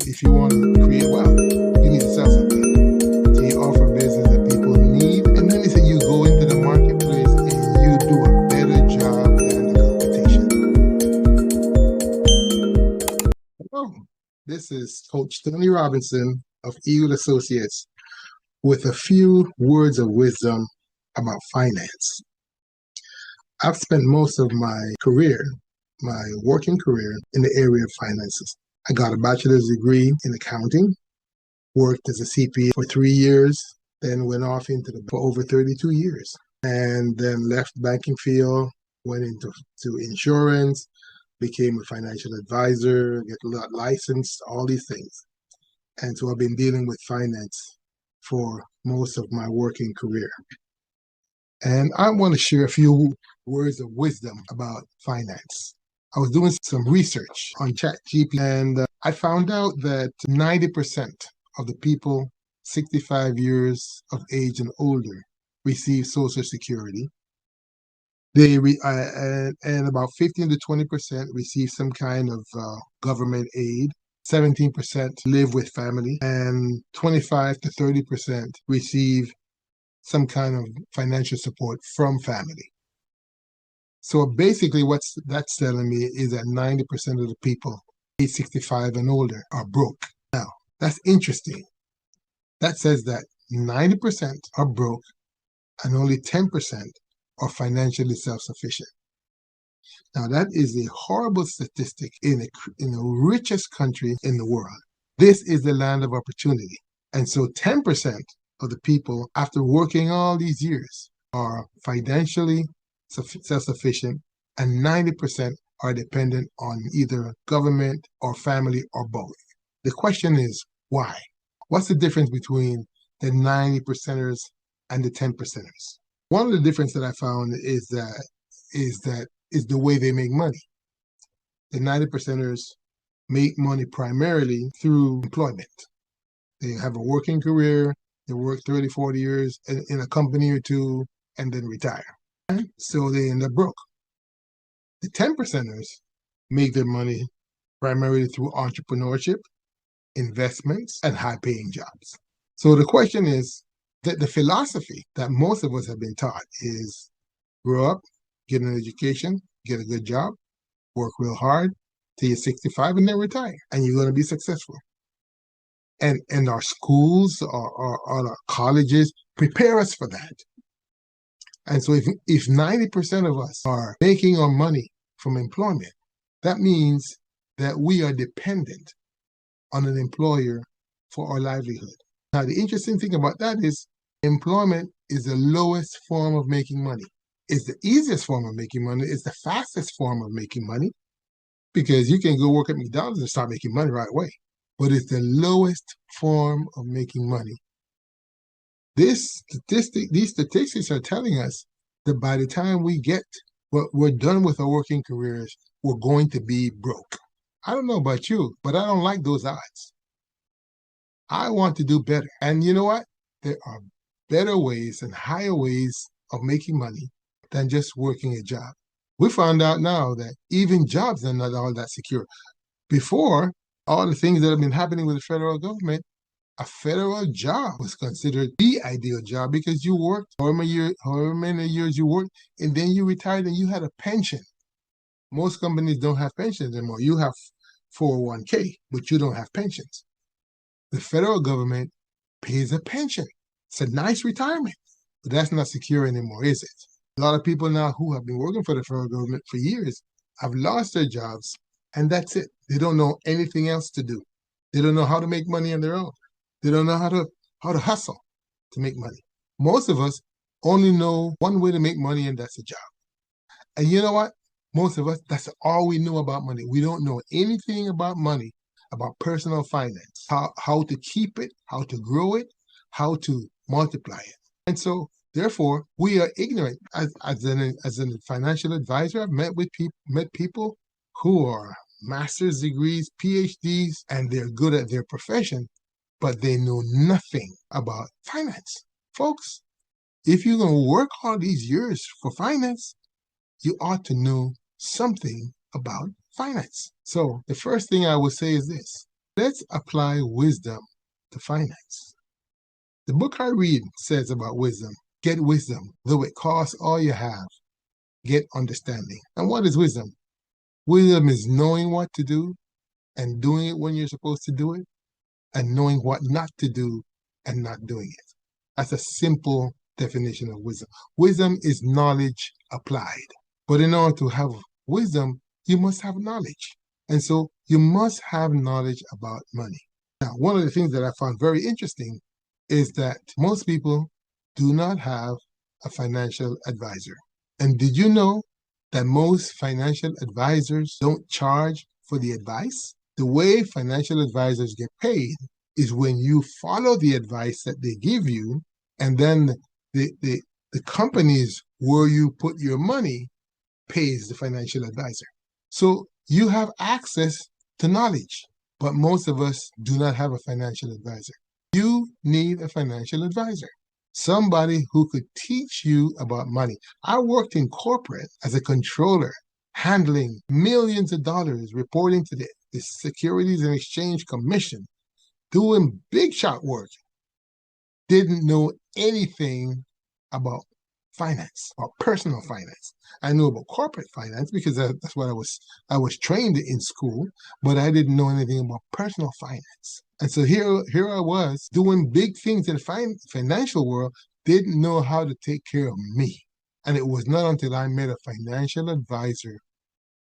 if you want to create wealth, you need to sell something. So you offer business that people need, and then they say you go into the marketplace and you do a better job than the competition. Hello, this is Coach Tony Robinson of Eagle Associates with a few words of wisdom about finance. I've spent most of my career, my working career, in the area of finances. I got a bachelor's degree in accounting, worked as a CPA for 3 years, then went off for over 32 years, and then left banking field, went into insurance, became a financial advisor, get licensed, all these things. And so I've been dealing with finance for most of my working career. And I want to share a few words of wisdom about finance. I was doing some research on ChatGPT, and I found out that 90% of the people 65 years of age and older receive Social Security. And about 15 to 20% receive some kind of government aid. 17% live with family, and 25 to 30% receive some kind of financial support from family. So basically what that's telling me is that 90% of the people age 65 and older are broke. Now, that's interesting. That says that 90% are broke and only 10% are financially self-sufficient. Now, that is a horrible statistic in the richest country in the world. This is the land of opportunity. And so 10% of the people, after working all these years, are financially self-sufficient, and 90% are dependent on either government or family or both. The question is, why? What's the difference between the 90%ers and the 10%ers? One of the differences that I found is the way they make money. The 90%ers make money primarily through employment. They have a working career, they work 30, 40 years in a company or two, and then retire. And so they end up broke. The 10%ers make their money primarily through entrepreneurship, investments, and high-paying jobs. So the question is that the philosophy that most of us have been taught is grow up, get an education, get a good job, work real hard till you're 65, and then retire, and you're going to be successful. And our schools or our colleges prepare us for that. And so if 90% of us are making our money from employment, that means that we are dependent on an employer for our livelihood. Now, the interesting thing about that is employment is the lowest form of making money. It's the easiest form of making money. It's the fastest form of making money, because you can go work at McDonald's and start making money right away. But it's the lowest form of making money. These statistics are telling us that by the time we're done with our working careers, we're going to be broke. I don't know about you, but I don't like those odds. I want to do better. And you know what? There are better ways and higher ways of making money than just working a job. We found out now that even jobs are not all that secure. Before, all the things that have been happening with the federal government, a federal job was considered the ideal job because you worked however many years you worked, and then you retired and you had a pension. Most companies don't have pensions anymore. You have 401k, but you don't have pensions. The federal government pays a pension. It's a nice retirement, but that's not secure anymore, is it? A lot of people now who have been working for the federal government for years have lost their jobs, and that's it. They don't know anything else to do. They don't know how to make money on their own. They don't know how to hustle to make money. Most of us only know one way to make money, and that's a job. And you know what? Most of us, that's all we know about money. We don't know anything about money, about personal finance, how to keep it, how to grow it, how to multiply it. And so, therefore, we are ignorant. As a financial advisor, I've met people who are master's degrees, PhDs, and they're good at their profession, but they know nothing about finance. Folks, if you're going to work all these years for finance, you ought to know something about finance. So the first thing I would say is this: Let's apply wisdom to finance. The book I read says about wisdom, get wisdom, though it costs all you have. Get understanding. And what is wisdom? Wisdom is knowing what to do and doing it when you're supposed to do it, and knowing what not to do and not doing it. That's a simple definition of wisdom. Wisdom is knowledge applied. But in order to have wisdom, you must have knowledge. And so you must have knowledge about money. Now, one of the things that I found very interesting is that most people do not have a financial advisor. And did you know that most financial advisors don't charge for the advice? The way financial advisors get paid is when you follow the advice that they give you, and then the companies where you put your money pays the financial advisor. So you have access to knowledge, but most of us do not have a financial advisor. You need a financial advisor, somebody who could teach you about money. I worked in corporate as a controller, handling millions of dollars, reporting to the Securities and Exchange Commission, doing big shot work. Didn't know anything about finance or personal finance. I knew about corporate finance because that's what I was trained in school, but I didn't know anything about personal finance. And so here I was doing big things in the financial world, didn't know how to take care of me. And it was not until I met a financial advisor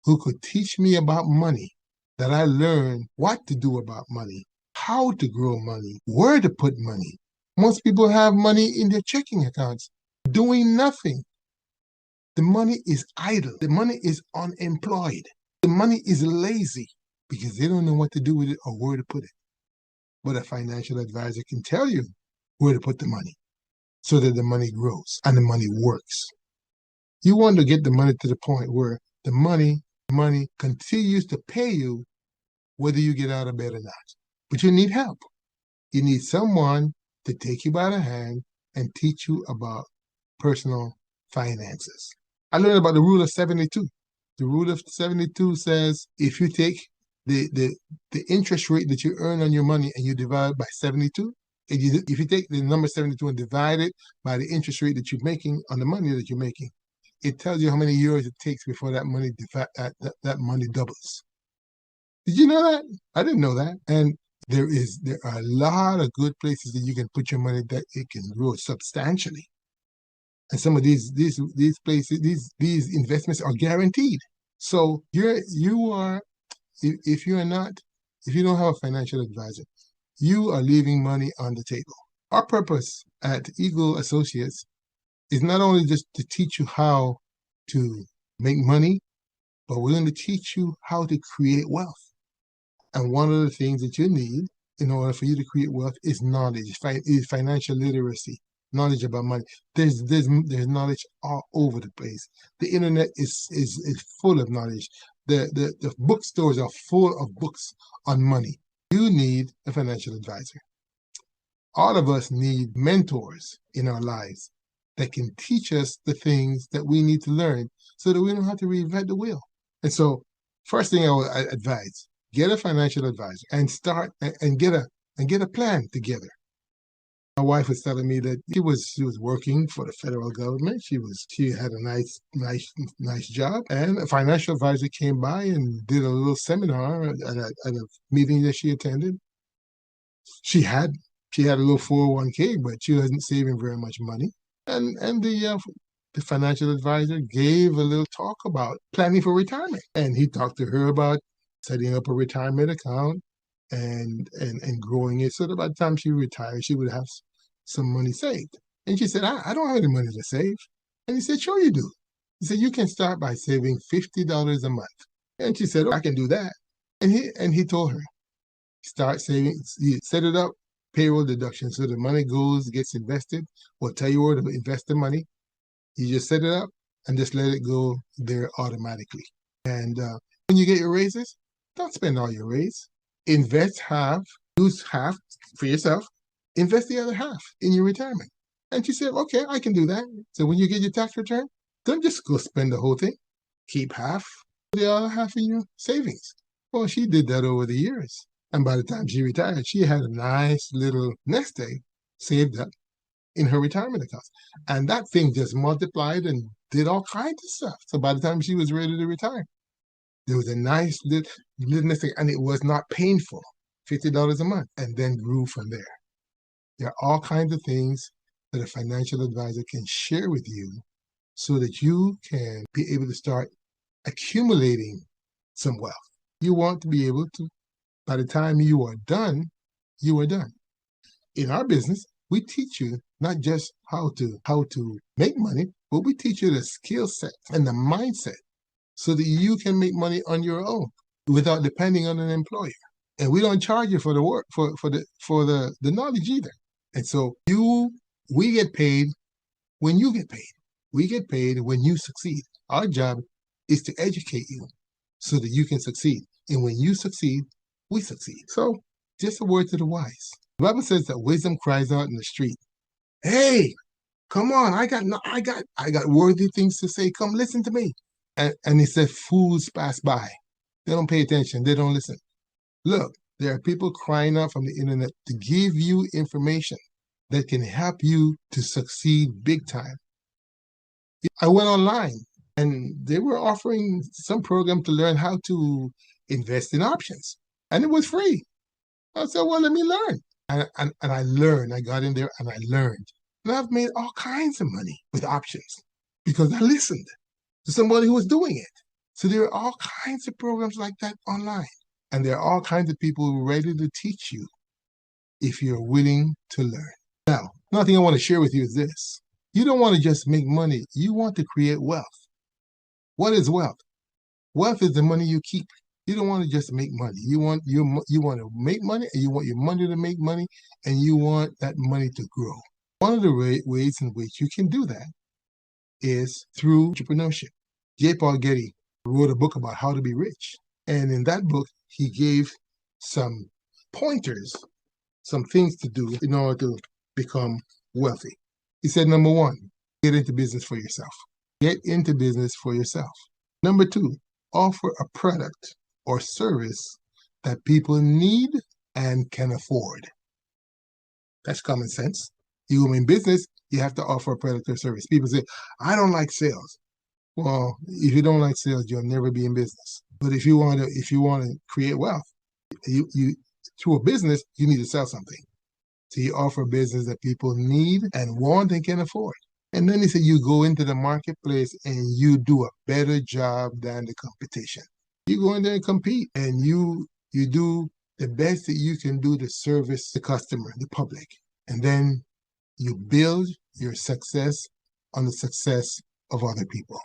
who could teach me about money that I learned what to do about money, how to grow money, where to put money. Most people have money in their checking accounts doing nothing. The money is idle. The money is unemployed. The money is lazy because they don't know what to do with it or where to put it. But a financial advisor can tell you where to put the money so that the money grows and the money works. You want to get the money to the point where the money continues to pay you whether you get out of bed or not. But you need help. You need someone to take you by the hand and teach you about personal finances. I learned about the rule of 72. The rule of 72 says if you take the interest rate that you earn on your money and you divide by 72, if you take the number 72 and divide it by the interest rate that you're making on the money that you're making, it tells you how many years it takes before that money doubles. Did you know that? I didn't know that. And there are a lot of good places that you can put your money that it can grow substantially. And some of these places, these investments are guaranteed. So if you don't have a financial advisor, you are leaving money on the table. Our purpose at Eagle Associates is not only just to teach you how to make money, but we're going to teach you how to create wealth. And one of the things that you need in order for you to create wealth is knowledge, is financial literacy, knowledge about money. There's knowledge all over the place. The internet is full of knowledge. The bookstores are full of books on money. You need a financial advisor. All of us need mentors in our lives that can teach us the things that we need to learn so that we don't have to reinvent the wheel. And so, first thing I would advise, get a financial advisor and start and get a plan together. My wife was telling me that she was working for the federal government. She had a nice job, and a financial advisor came by and did a little seminar at a meeting that she attended. She had a little 401k, but she wasn't saving very much money. And the financial advisor gave a little talk about planning for retirement, and he talked to her about setting up a retirement account and growing it so that by the time she retired, she would have some money saved. And she said, I don't have any money to save. And he said, sure you do. He said, you can start by saving $50 a month. And she said, oh, I can do that. And he told her, start saving, set it up, payroll deduction. So the money gets invested. We'll tell you where to invest the money. You just set it up and just let it go there automatically. And when you get your raises, don't spend all your raise. Invest half, use half for yourself, invest the other half in your retirement. And she said, okay, I can do that. So when you get your tax return, don't just go spend the whole thing. Keep half, the other half in your savings. Well, she did that over the years. And by the time she retired, she had a nice little nest egg saved up in her retirement account. And that thing just multiplied and did all kinds of stuff. So by the time she was ready to retire, there was a nice little nest egg, and it was not painful, $50 a month, and then grew from there. There are all kinds of things that a financial advisor can share with you so that you can be able to start accumulating some wealth. You want to be able to, by the time you are done, you are done. In our business, we teach you not just how to make money, but we teach you the skill set and the mindset so that you can make money on your own without depending on an employer. And we don't charge you for the work for the knowledge either. And so we get paid when you get paid. We get paid when you succeed. Our job is to educate you so that you can succeed. And when you succeed, we succeed. So just a word to the wise. The Bible says that wisdom cries out in the street. Hey, come on, I got worthy things to say. Come listen to me. And he said, fools pass by. They don't pay attention. They don't listen. Look, there are people crying out from the internet to give you information that can help you to succeed big time. I went online and they were offering some program to learn how to invest in options. And it was free. I said, well, let me learn. And I learned. I got in there and I learned. And I've made all kinds of money with options because I listened to somebody who was doing it. So there are all kinds of programs like that online. And there are all kinds of people ready to teach you if you're willing to learn. Now, another thing I want to share with you is this. You don't want to just make money. You want to create wealth. What is wealth? Wealth is the money you keep. You don't want to just make money. You want to make money, and you want your money to make money, and you want that money to grow. One of the ways in which you can do that is through entrepreneurship. J. Paul Getty wrote a book about how to be rich. And in that book, he gave some pointers, some things to do in order to become wealthy. He said, number one, get into business for yourself. Get into business for yourself. Number two, offer a product or service that people need and can afford. That's common sense. You go in business, you have to offer a product or service. People say, I don't like sales. Well, if you don't like sales, you'll never be in business. But if you want to create wealth, you through a business, you need to sell something. So you offer a business that people need and want and can afford. And then he said you go into the marketplace and you do a better job than the competition. You go in there and compete, and you do the best that you can do to service the customer, the public. And then you build your success on the success of other people.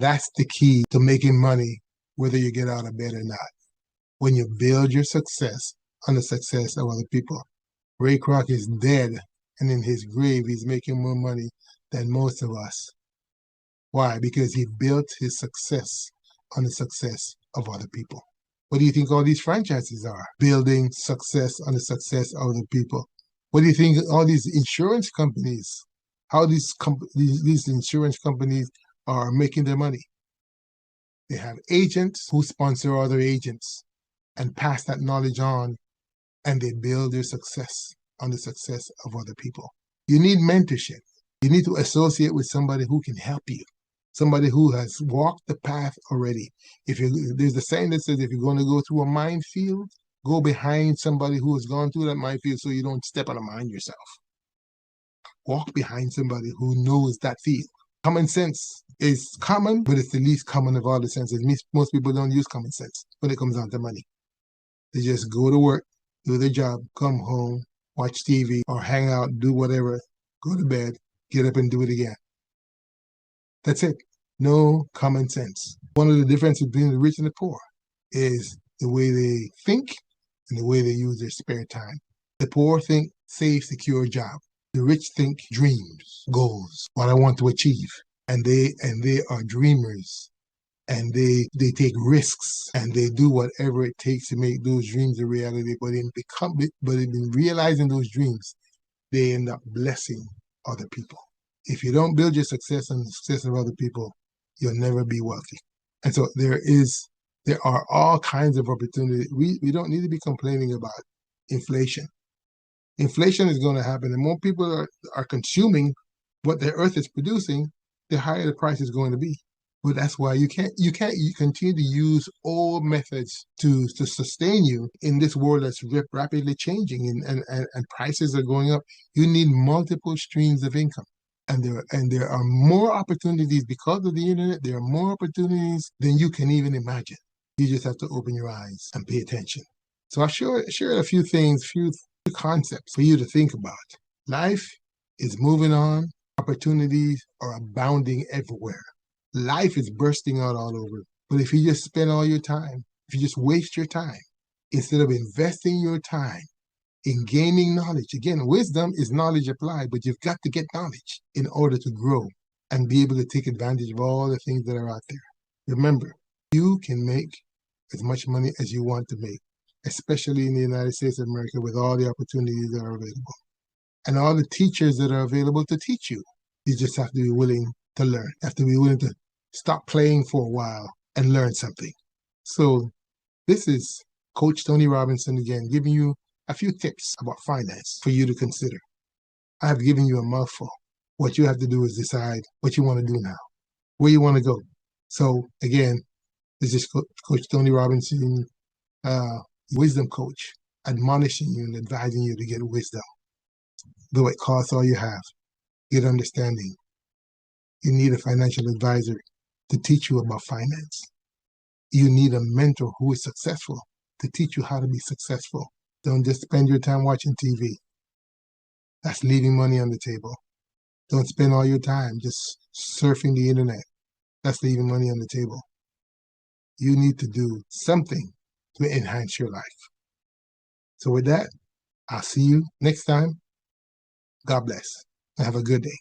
That's the key to making money, whether you get out of bed or not. When you build your success on the success of other people. Ray Kroc is dead, and in his grave, he's making more money than most of us. Why? Because he built his success on the success of other people. What do you think all these franchises are? Building success on the success of other people. What do you think all these insurance companies, how these insurance companies are making their money? They have agents who sponsor other agents and pass that knowledge on, and they build their success on the success of other people. You need mentorship. You need to associate with somebody who can help you, somebody who has walked the path already. There's a saying that says if you're going to go through a minefield, go behind somebody who has gone through that minefield so you don't step on a mine yourself. Walk behind somebody who knows that field. Common sense is common, but it's the least common of all the senses. Most people don't use common sense when it comes down to money. They just go to work, do their job, come home, watch TV, or hang out, do whatever, go to bed, get up and do it again. That's it. No common sense. One of the differences between the rich and the poor is the way they think and the way they use their spare time. The poor think safe, secure job. The rich think dreams, goals, what I want to achieve. And they are dreamers. And they take risks, and they do whatever it takes to make those dreams a reality. But in realizing those dreams, they end up blessing other people. If you don't build your success on the success of other people, you'll never be wealthy. And so there is There are all kinds of opportunities. We don't need to be complaining about inflation. Inflation is going to happen. The more people are consuming what the earth is producing, the higher the price is going to be. But that's why you continue to use old methods to sustain you in this world that's rapidly changing and prices are going up. You need multiple streams of income. And there are more opportunities because of the internet. There are more opportunities than you can even imagine. You just have to open your eyes and pay attention. So I shared a few things, few concepts for you to think about. Life is moving on. Opportunities are abounding everywhere. Life is bursting out all over. But if you just spend all your time, if you just waste your time, instead of investing your time in gaining knowledge, again, wisdom is knowledge applied, but you've got to get knowledge in order to grow and be able to take advantage of all the things that are out there. Remember, you can make as much money as you want to make, especially in the United States of America with all the opportunities that are available and all the teachers that are available to teach you. You just have to be willing to learn. You have to be willing to stop playing for a while and learn something. So this is Coach Tony Robinson again, giving you a few tips about finance for you to consider. I have given you a mouthful. What you have to do is decide what you want to do now, where you want to go. So again, this is Coach Tony Robinson, wisdom coach, admonishing you and advising you to get wisdom. Though it costs all you have, get understanding. You need a financial advisor to teach you about finance. You need a mentor who is successful to teach you how to be successful. Don't just spend your time watching TV. That's leaving money on the table. Don't spend all your time just surfing the internet. That's leaving money on the table. You need to do something to enhance your life. So with that, I'll see you next time. God bless and have a good day.